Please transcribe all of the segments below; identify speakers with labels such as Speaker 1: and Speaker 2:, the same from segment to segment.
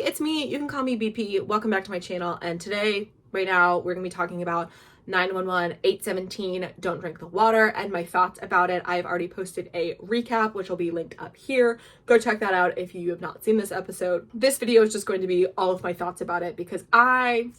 Speaker 1: it's me. You can call me BP. Welcome back to my channel. And today, right now, we're going to be talking about 911 817 Don't Drink the Water and my thoughts about it. I've already posted a recap, which will be linked up here. Go check that out if you have not seen this episode. This video is just going to be all of my thoughts about it because I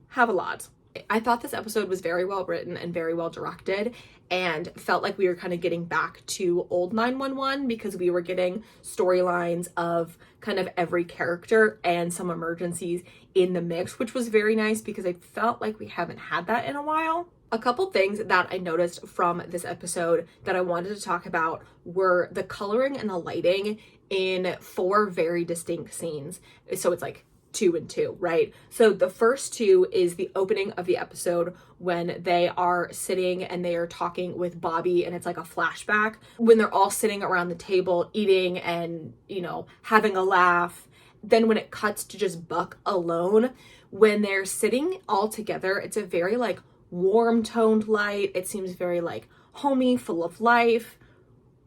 Speaker 1: have a lot. I thought this episode was very well written and very well directed, and felt like we were kind of getting back to old 911 because we were getting storylines of kind of every character and some emergencies in the mix, which was very nice because I felt like we haven't had that in a while. A couple things that I noticed from this episode that I wanted to talk about were the coloring and the lighting in 4 very distinct scenes. So it's like 2 and 2, right? So the first 2 is the opening of the episode when they are sitting and they are talking with Bobby, and it's like a flashback when they're all sitting around the table eating and, you know, having a laugh. Then when it cuts to just Buck alone, when they're sitting all together, it's a very like warm toned light. It seems very like homey, full of life,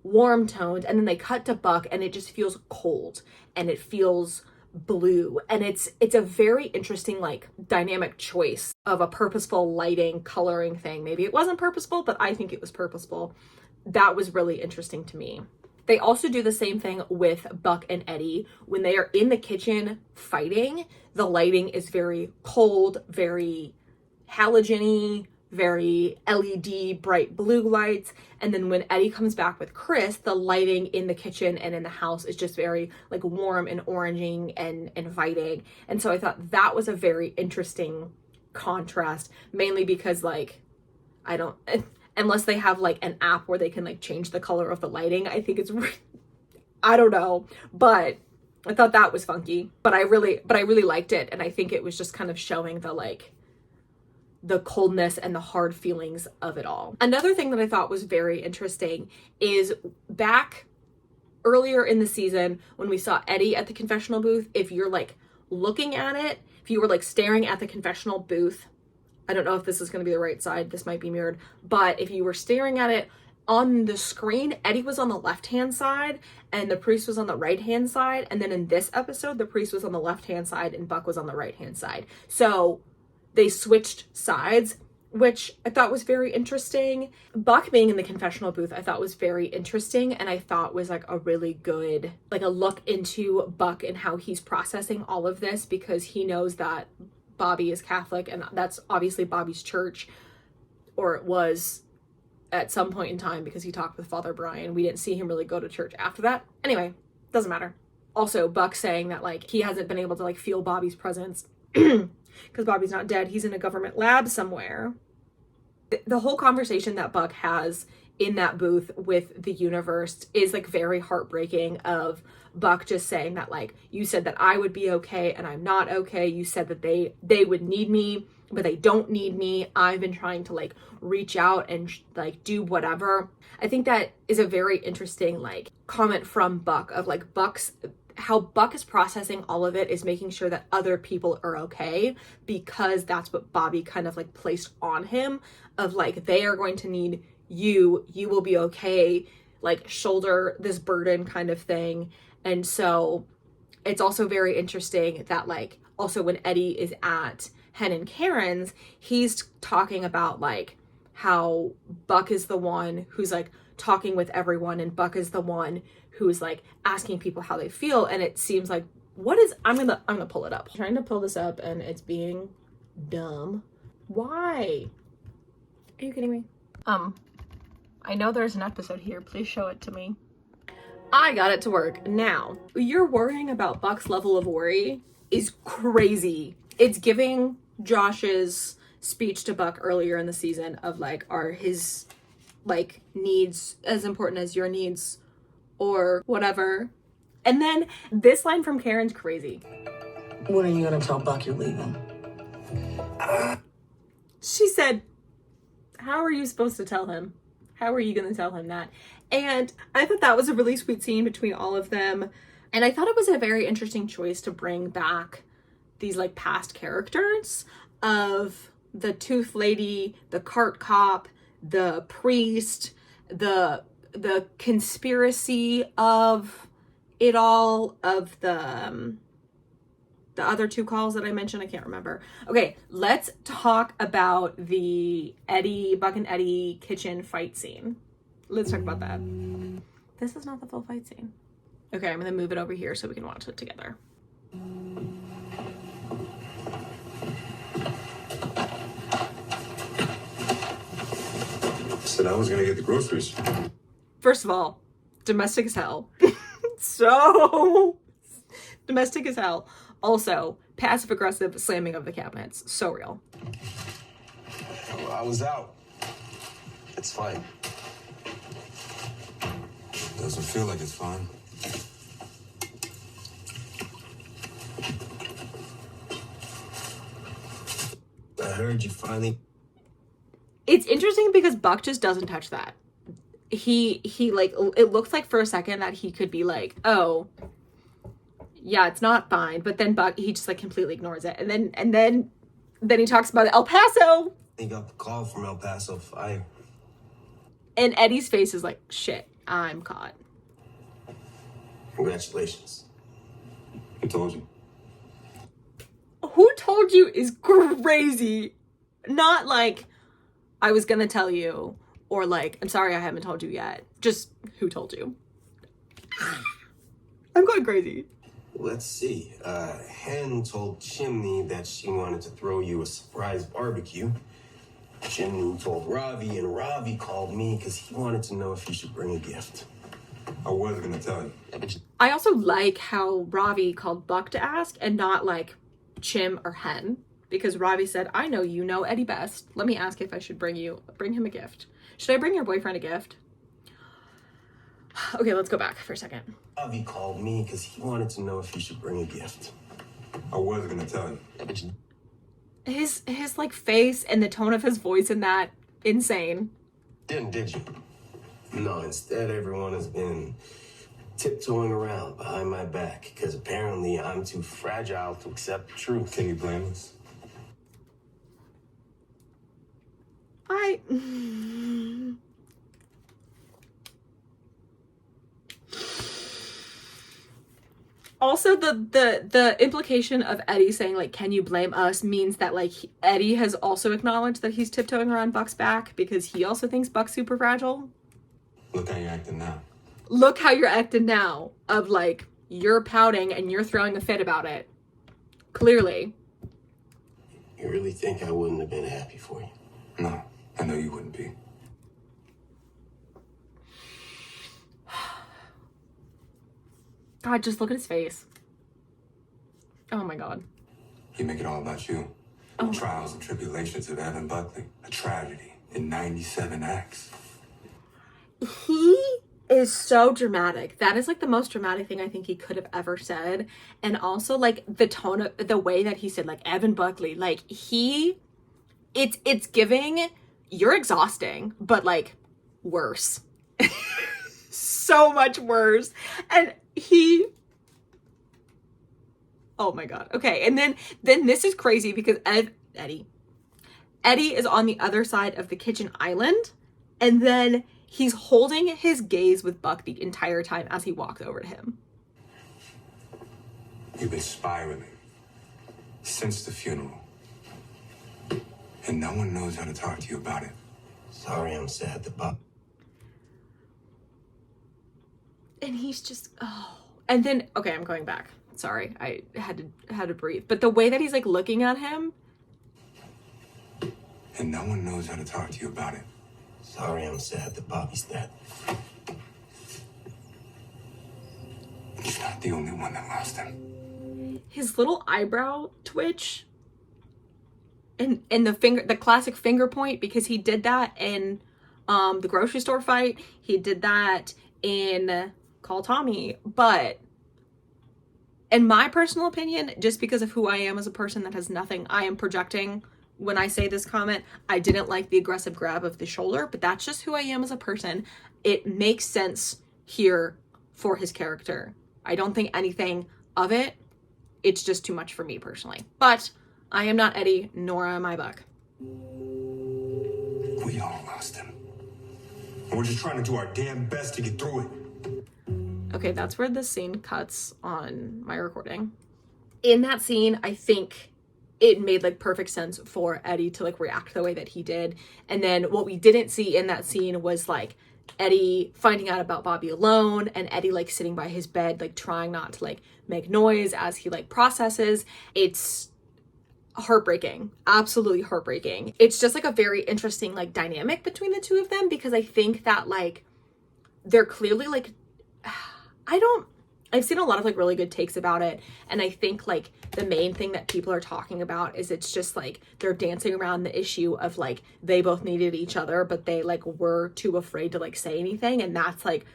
Speaker 1: warm toned. And then they cut to Buck and it just feels cold and it feels blue, and it's a very interesting like dynamic choice of a purposeful lighting coloring thing. Maybe it wasn't purposeful, but I think it was purposeful. That was really interesting to me. They also do the same thing with Buck and Eddie when they are in the kitchen fighting. The lighting is very cold, very halogen-y, very LED bright blue lights. And then when Eddie comes back with Chris, the lighting in the kitchen and in the house is just very like warm and oranging and inviting. And so I thought that was a very interesting contrast, mainly because like unless they have like an app where they can like change the color of the lighting, I think it's I don't know, but I thought that was funky. But I really liked it, and I think it was just kind of showing the coldness and the hard feelings of it all. Another thing that I thought was very interesting is back earlier in the season when we saw Eddie at the confessional booth, if you're like looking at it, if you were like staring at the confessional booth, I don't know if this is going to be the right side, this might be mirrored, but if you were staring at it on the screen, Eddie was on the left-hand side and the priest was on the right-hand side. And then in this episode, the priest was on the left-hand side and Buck was on the right-hand side. So they switched sides, which I thought was very interesting. Buck being in the confessional booth, I thought was very interesting, and I thought was like a really good, like a look into Buck and how he's processing all of this, because he knows that Bobby is Catholic, and that's obviously Bobby's church, or it was at some point in time because he talked with Father Brian. We didn't see him really go to church after that. Anyway, doesn't matter. Also, Buck saying that like he hasn't been able to like feel Bobby's presence because Bobby's not dead. He's in a government lab somewhere. The whole conversation that Buck has in that booth with the universe is like very heartbreaking, of Buck just saying that like, you said that I would be okay and I'm not okay. You said that they would need me, but they don't need me. I've been trying to like reach out and like do whatever. I think that is a very interesting like comment from Buck, of like how Buck is processing all of it is making sure that other people are okay, because that's what Bobby kind of like placed on him, of like, they are going to need you will be okay, like shoulder this burden kind of thing. And so it's also very interesting that like also when Eddie is at Hen and Karen's, he's talking about like how Buck is the one who's like talking with everyone, and Buck is the one who's like asking people how they feel. And it seems like I'm gonna pull it up. I'm trying to pull this up and it's being dumb. Why? Are you kidding me? I know there's an episode here. Please show it to me. I got it to work. Now, you're worrying about Buck's level of worry is crazy. It's giving Josh's speech to Buck earlier in the season of like, are his like needs as important as your needs or whatever. And then this line from Karen's crazy.
Speaker 2: When are you gonna tell Buck you're leaving?
Speaker 1: She said, how are you supposed to tell him? How are you gonna tell him that? And I thought that was a really sweet scene between all of them. And I thought it was a very interesting choice to bring back these like past characters of the tooth lady, the cart cop, the priest, the conspiracy of it all, of the the other two calls that I mentioned, I can't remember. Okay, let's talk about the Buck and Eddie kitchen fight scene. Let's talk about that. This is not the full fight scene. Okay, I'm gonna move it over here so we can watch it together.
Speaker 3: Said I was gonna get the groceries.
Speaker 1: First of all, domestic as hell. So domestic as hell. Also, passive aggressive slamming of the cabinets. So real.
Speaker 3: Well, I was out. It's fine. Doesn't feel like it's fine. I heard you finally.
Speaker 1: It's interesting because Buck just doesn't touch that. He like, it looks like for a second that he could be like, oh, yeah, it's not fine. But then Buck, he just like completely ignores it. And then he talks about El Paso.
Speaker 3: He got the call from El Paso Fire.
Speaker 1: And Eddie's face is like, shit, I'm caught.
Speaker 3: Congratulations. Who told you?
Speaker 1: Who told you is crazy. Not like, I was gonna tell you, or like, I'm sorry I haven't told you yet. Just, who told you? I'm going crazy.
Speaker 3: Let's see. Hen told Chimney that she wanted to throw you a surprise barbecue. Chimney told Ravi, and Ravi called me because he wanted to know if he should bring a gift. I wasn't gonna tell you.
Speaker 1: I also like how Ravi called Buck to ask and not like Chim or Hen, because Ravi said, I know you know Eddie best. Let me ask if I should bring him a gift. Should I bring your boyfriend a gift? Okay, let's go back for a second.
Speaker 3: Ravi called me because he wanted to know if he should bring a gift. I wasn't gonna tell you.
Speaker 1: His like face and the tone of his voice in that, insane.
Speaker 3: Did you? No, instead everyone has been tiptoeing around behind my back because apparently I'm too fragile to accept the truth. Can you blame us? Also, the implication of Eddie saying, like, can you blame us, means that, like, Eddie has also acknowledged that he's tiptoeing around Buck's back because he also thinks Buck's super fragile. Look how you're acting now.
Speaker 1: Look how you're acting now, of, like, you're pouting and you're throwing a fit about it. Clearly.
Speaker 3: You really think I wouldn't have been happy for you? No, I know you wouldn't be.
Speaker 1: God, just look at his face. Oh my God.
Speaker 3: You make it all about you.
Speaker 1: Oh.
Speaker 3: Trials and tribulations of Evan Buckley. A tragedy in 97 acts.
Speaker 1: He is so dramatic. That is like the most dramatic thing I think he could have ever said. And also like the tone of the way that he said, like, Evan Buckley, like it's giving, you're exhausting, but like worse. So much worse. And oh my God. Okay. And then this is crazy because Eddie is on the other side of the kitchen island. And then he's holding his gaze with Buck the entire time as he walks over to him.
Speaker 3: You've been spiraling since the funeral. And no one knows how to talk to you about it. Sorry, I'm sad that Buck.
Speaker 1: And he's just, oh. And then, okay, I'm going back. Sorry, I had to breathe. But the way that he's like looking at him.
Speaker 3: And no one knows how to talk to you about it. Sorry, I'm sad that Bobby's dead. You're not the only one that lost him.
Speaker 1: His little eyebrow twitch. And the classic finger point, because he did that in the grocery store fight. He did that in Call Tommy. But in my personal opinion, just because of who I am as a person, that has nothing, I am projecting when I say this comment. I didn't like the aggressive grab of the shoulder, but that's just who I am as a person. It makes sense here for his character. I don't think anything of it. It's just too much for me personally. But I am not Eddie, nor am I Buck.
Speaker 3: We all lost him. And we're just trying to do our damn best to get through it.
Speaker 1: Okay, that's where the scene cuts on my recording. in that scene, I think it made like perfect sense for Eddie to like react the way that he did. And then what we didn't see in that scene was like Eddie finding out about Bobby alone, and Eddie like sitting by his bed like trying not to like make noise as he like processes. It's heartbreaking, absolutely heartbreaking. It's just like a very interesting like dynamic between the two of them, because I think that like they're clearly like I've seen a lot of like really good takes about it, and I think like the main thing that people are talking about is it's just like they're dancing around the issue of like they both needed each other, but they like were too afraid to like say anything, and that's like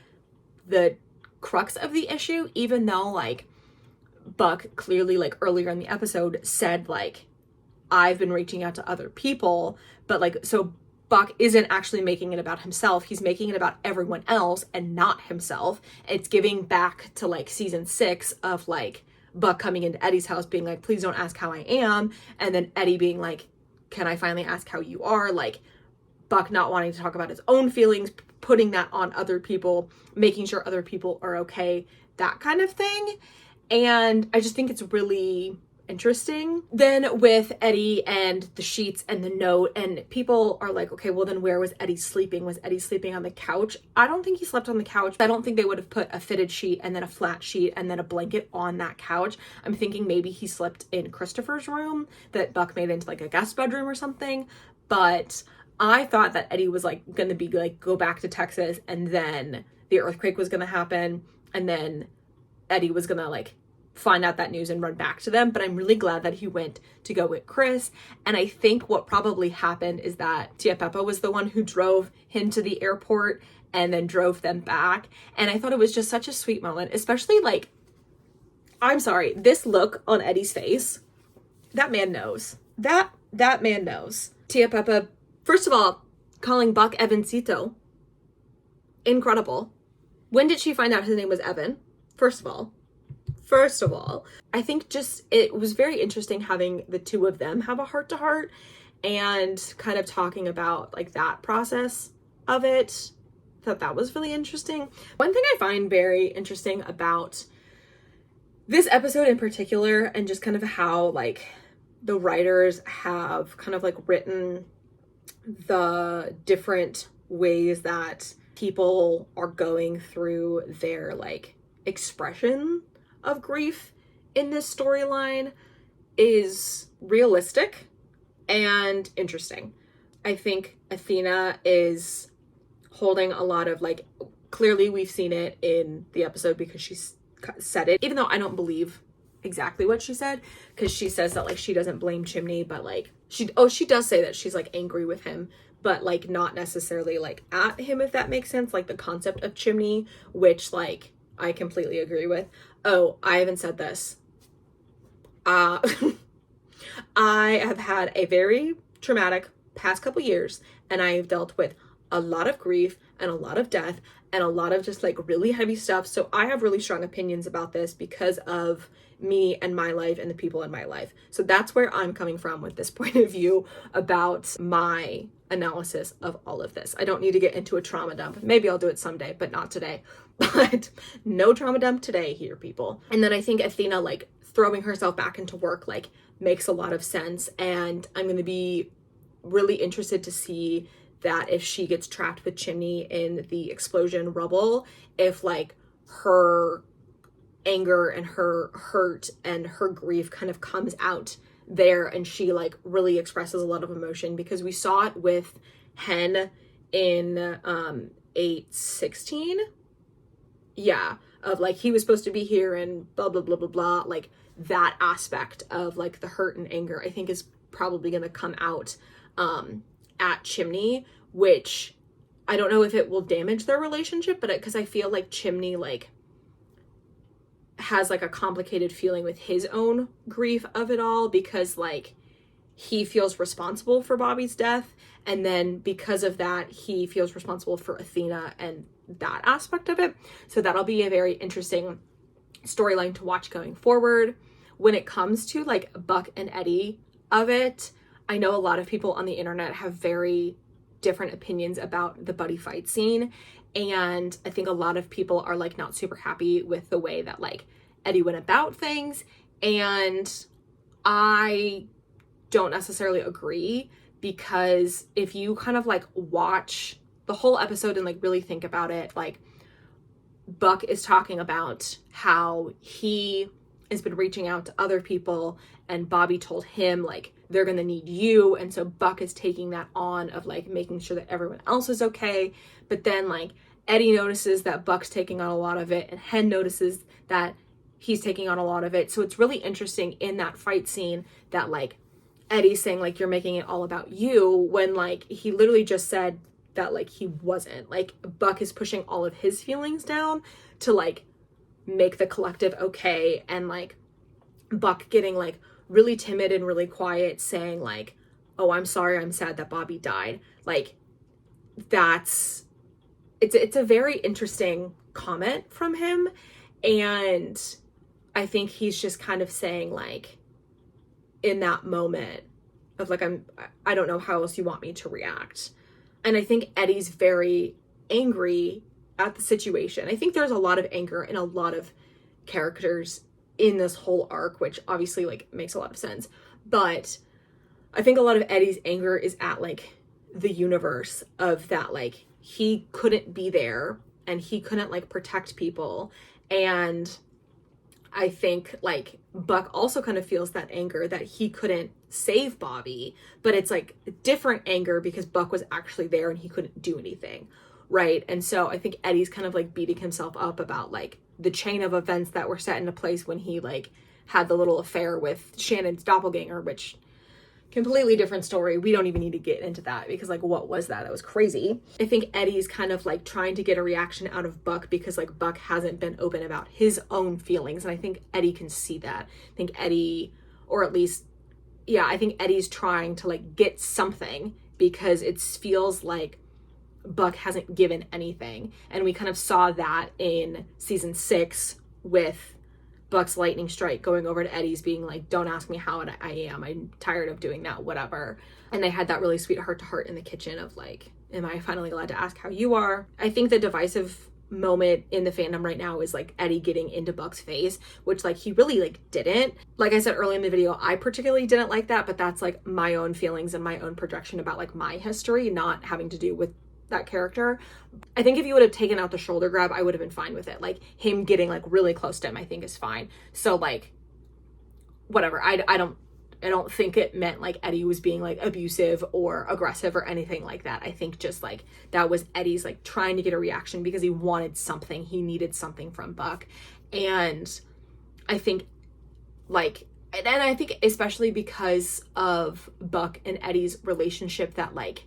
Speaker 1: the crux of the issue. Even though like Buck clearly like earlier in the episode said like I've been reaching out to other people, but like so Buck isn't actually making it about himself. He's making it about everyone else and not himself. It's giving back to like season 6 of like Buck coming into Eddie's house being like, please don't ask how I am. And then Eddie being like, can I finally ask how you are? Like Buck not wanting to talk about his own feelings, putting that on other people, making sure other people are okay, that kind of thing. And I just think it's really interesting. Then with Eddie and the sheets and the note, and people are like, okay, well then where was Eddie sleeping? Was Eddie sleeping on the couch? I don't think he slept on the couch. I don't think they would have put a fitted sheet and then a flat sheet and then a blanket on that couch. I'm thinking maybe he slept in Christopher's room that Buck made into like a guest bedroom or something. But I thought that Eddie was like gonna be like go back to Texas, and then the earthquake was gonna happen, and then Eddie was gonna like find out that news and run back to them. But I'm really glad that he went to go with Chris. And I think what probably happened is that Tia Peppa was the one who drove him to the airport and then drove them back. And I thought it was just such a sweet moment, especially like, I'm sorry, this look on Eddie's face, that man knows. That man knows. Tia Peppa, first of all, calling Buck Evancito, incredible. When did she find out his name was Evan? First of all, I think just it was very interesting having the two of them have a heart-to-heart and kind of talking about like that process of it. Thought that was really interesting. One thing I find very interesting about this episode in particular, and just kind of how like the writers have kind of like written the different ways that people are going through their like expression of grief in this storyline, is realistic and interesting. I think Athena is holding a lot of like, clearly we've seen it in the episode because she's said it, even though I don't believe exactly what she said, because she says that like she doesn't blame Chimney, but like she does say that she's like angry with him, but like not necessarily like at him, if that makes sense. Like the concept of Chimney, which like I completely agree with. Oh, I haven't said this. I have had a very traumatic past couple years, and I have dealt with a lot of grief and a lot of death and a lot of just like really heavy stuff. So I have really strong opinions about this because of me and my life and the people in my life. So that's where I'm coming from with this point of view about my analysis of all of this. I don't need to get into a trauma dump. Maybe I'll do it someday, but not today. But no trauma dump today here, people. And then I think Athena like throwing herself back into work like makes a lot of sense. And I'm going to be really interested to see that if she gets trapped with Chimney in the explosion rubble, if like her anger and her hurt and her grief kind of comes out there, and she like really expresses a lot of emotion, because we saw it with Hen in 8/16. Yeah, of like he was supposed to be here and blah blah blah blah blah. Like that aspect of like the hurt and anger I think is probably going to come out at Chimney, which I don't know if it will damage their relationship, but because I feel like Chimney like has like a complicated feeling with his own grief of it all, because like he feels responsible for Bobby's death, and then because of that he feels responsible for Athena and that aspect of it. So that'll be a very interesting storyline to watch going forward. When it comes to like Buck and Eddie of it, I know a lot of people on the internet have very different opinions about the buddy fight scene, and I think a lot of people are like not super happy with the way that like Eddie went about things, And I don't necessarily agree, because if you kind of like watch the whole episode and like really think about it, like Buck is talking about how he has been reaching out to other people, and Bobby told him like they're gonna need you, and so Buck is taking that on of like making sure that everyone else is okay. But then like Eddie notices that Buck's taking on a lot of it, and Hen notices that he's taking on a lot of it. So it's really interesting in that fight scene that like Eddie's saying like you're making it all about you, when like he literally just said that like he wasn't. Like Buck is pushing all of his feelings down to like make the collective okay, and like Buck getting like really timid and really quiet, saying like, oh, I'm sorry, I'm sad that Bobby died. Like it's a very interesting comment from him. And I think he's just kind of saying like, in that moment of like, I don't know how else you want me to react. And I think Eddie's very angry at the situation. I think there's a lot of anger in a lot of characters in this whole arc, which obviously like makes a lot of sense. But I think a lot of Eddie's anger is at like the universe of that, like he couldn't be there and he couldn't like protect people. And I think like Buck also kind of feels that anger that he couldn't save Bobby, but it's like different anger because Buck was actually there and he couldn't do anything, right? And so I think Eddie's kind of like beating himself up about like the chain of events that were set into place when he like had the little affair with Shannon's doppelganger, which completely different story. We don't even need to get into that because like what was that? That was crazy. I think Eddie's kind of like trying to get a reaction out of Buck because like Buck hasn't been open about his own feelings, and I think Eddie can see that. I think Eddie, or at least I think Eddie's trying to like get something because it feels like Buck hasn't given anything. And we kind of saw that in season 6 with Buck's lightning strike going over to Eddie's being like, don't ask me how I am. I'm tired of doing that, whatever. And they had that really sweet heart-to-heart in the kitchen of like, am I finally allowed to ask how you are? I think the divisive moment in the fandom right now is like Eddie getting into Buck's face, which like he really like didn't. Like I said earlier in the video, I particularly didn't like that, but that's like my own feelings and my own projection about like my history, not having to do with that character. I think if you would have taken out the shoulder grab, I would have been fine with it. Like him getting like really close to him, I think is fine. So like whatever. I don't think it meant like Eddie was being like abusive or aggressive or anything like that. I think just like that was Eddie's like trying to get a reaction because he wanted something. He needed something from Buck. And I think like, and I think especially because of Buck and Eddie's relationship, that like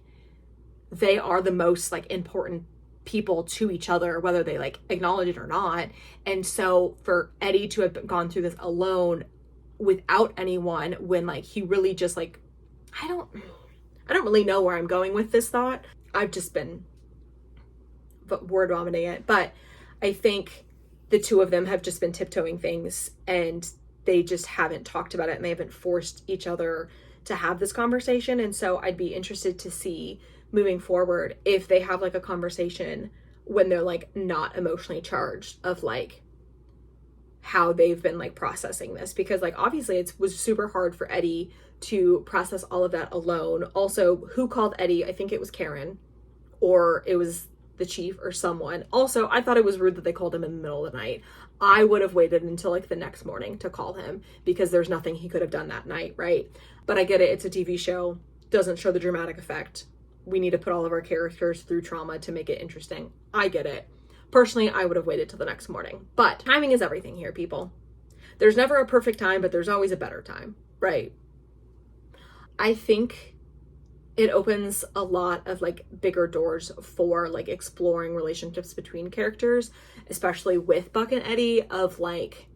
Speaker 1: they are the most like important people to each other, whether they like acknowledge it or not. And so for Eddie to have gone through this alone without anyone, when like he really just like, I don't really know where I'm going with this thought. I've just been word vomiting it, but I think the two of them have just been tiptoeing things and they just haven't talked about it, and they haven't forced each other to have this conversation. And so I'd be interested to see moving forward if they have like a conversation when they're like not emotionally charged of like how they've been like processing this, because like obviously it was super hard for Eddie to process all of that alone. Also, who called Eddie? I think it was Karen, or it was the chief or someone. Also, I thought it was rude that they called him in the middle of the night. I would have waited until like the next morning to call him because there's nothing he could have done that night, right? But I get it, it's a TV show, doesn't show the dramatic effect. We need to put all of our characters through trauma to make it interesting. I get it. Personally, I would have waited till the next morning. But timing is everything here, people. There's never a perfect time, but there's always a better time, right? I think it opens a lot of like bigger doors for like exploring relationships between characters, especially with Buck and Eddie, of like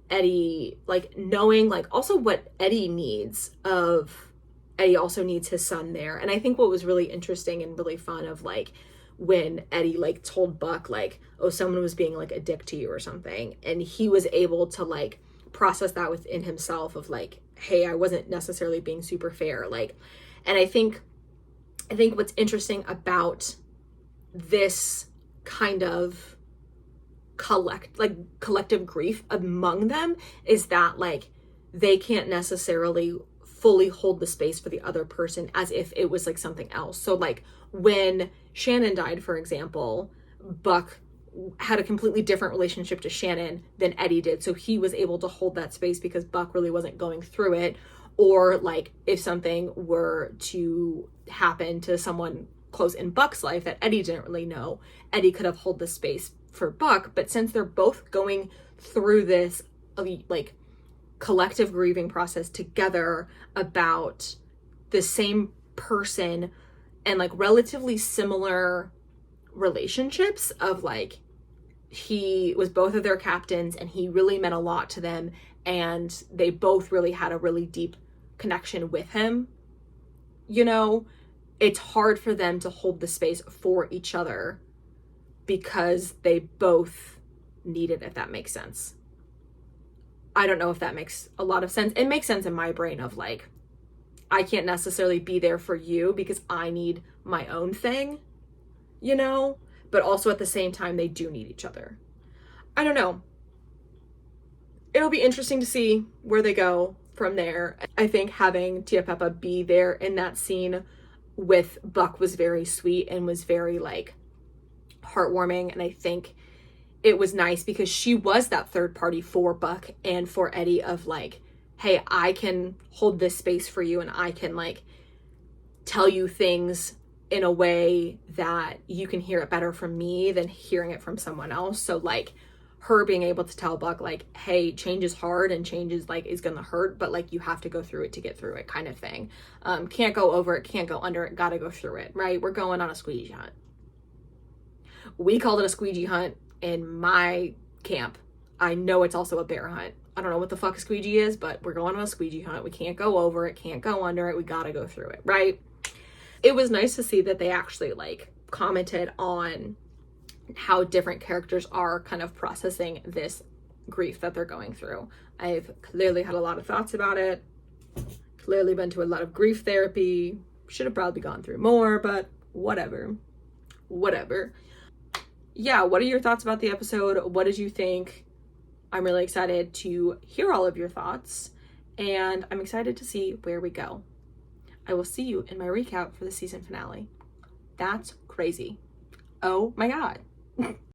Speaker 1: Eddie like knowing like also what Eddie needs. Of Eddie also needs his son there. And I think what was really interesting and really fun of like when Eddie like told Buck like, oh, someone was being like a dick to you or something, and he was able to like process that within himself of like, hey, I wasn't necessarily being super fair. Like, and I think what's interesting about this kind of collective grief among them is that like they can't necessarily fully hold the space for the other person as if it was like something else. So like when Shannon died, for example, Buck had a completely different relationship to Shannon than Eddie did. So he was able to hold that space because Buck really wasn't going through it. Or like if something were to happen to someone close in Buck's life that Eddie didn't really know, Eddie could have held the space for Buck. But since they're both going through this like collective grieving process together about the same person and like relatively similar relationships of like he was both of their captains and he really meant a lot to them and they both really had a really deep connection with him, you know, it's hard for them to hold the space for each other because they both need it, if that makes sense. I don't know if that makes a lot of sense. It makes sense in my brain of like, I can't necessarily be there for you because I need my own thing, you know, but also at the same time, they do need each other. I don't know. It'll be interesting to see where they go from there. I think having Tia Peppa be there in that scene with Buck was very sweet and was very like heartwarming. And I think it was nice because she was that third party for Buck and for Eddie of like, hey, I can hold this space for you and I can like tell you things in a way that you can hear it better from me than hearing it from someone else. So like her being able to tell Buck like, hey, change is hard and change is like is gonna hurt, but like you have to go through it to get through it, kind of thing. Can't go over it, can't go under it, gotta go through it, right? We're going on a squeegee hunt. We called it a squeegee hunt in my camp. I know it's also a bear hunt. I don't know what the fuck a squeegee is, but we're going on a squeegee hunt. We can't go over it, can't go under it, we gotta go through it, right? It was nice to see that they actually like commented on how different characters are kind of processing this grief that they're going through. I've clearly had a lot of thoughts about it, clearly been to a lot of grief therapy, should have probably gone through more, but whatever. Yeah, what are your thoughts about the episode? What did you think? I'm really excited to hear all of your thoughts, and I'm excited to see where we go. I will see you in my recap for the season finale. That's crazy. Oh my God.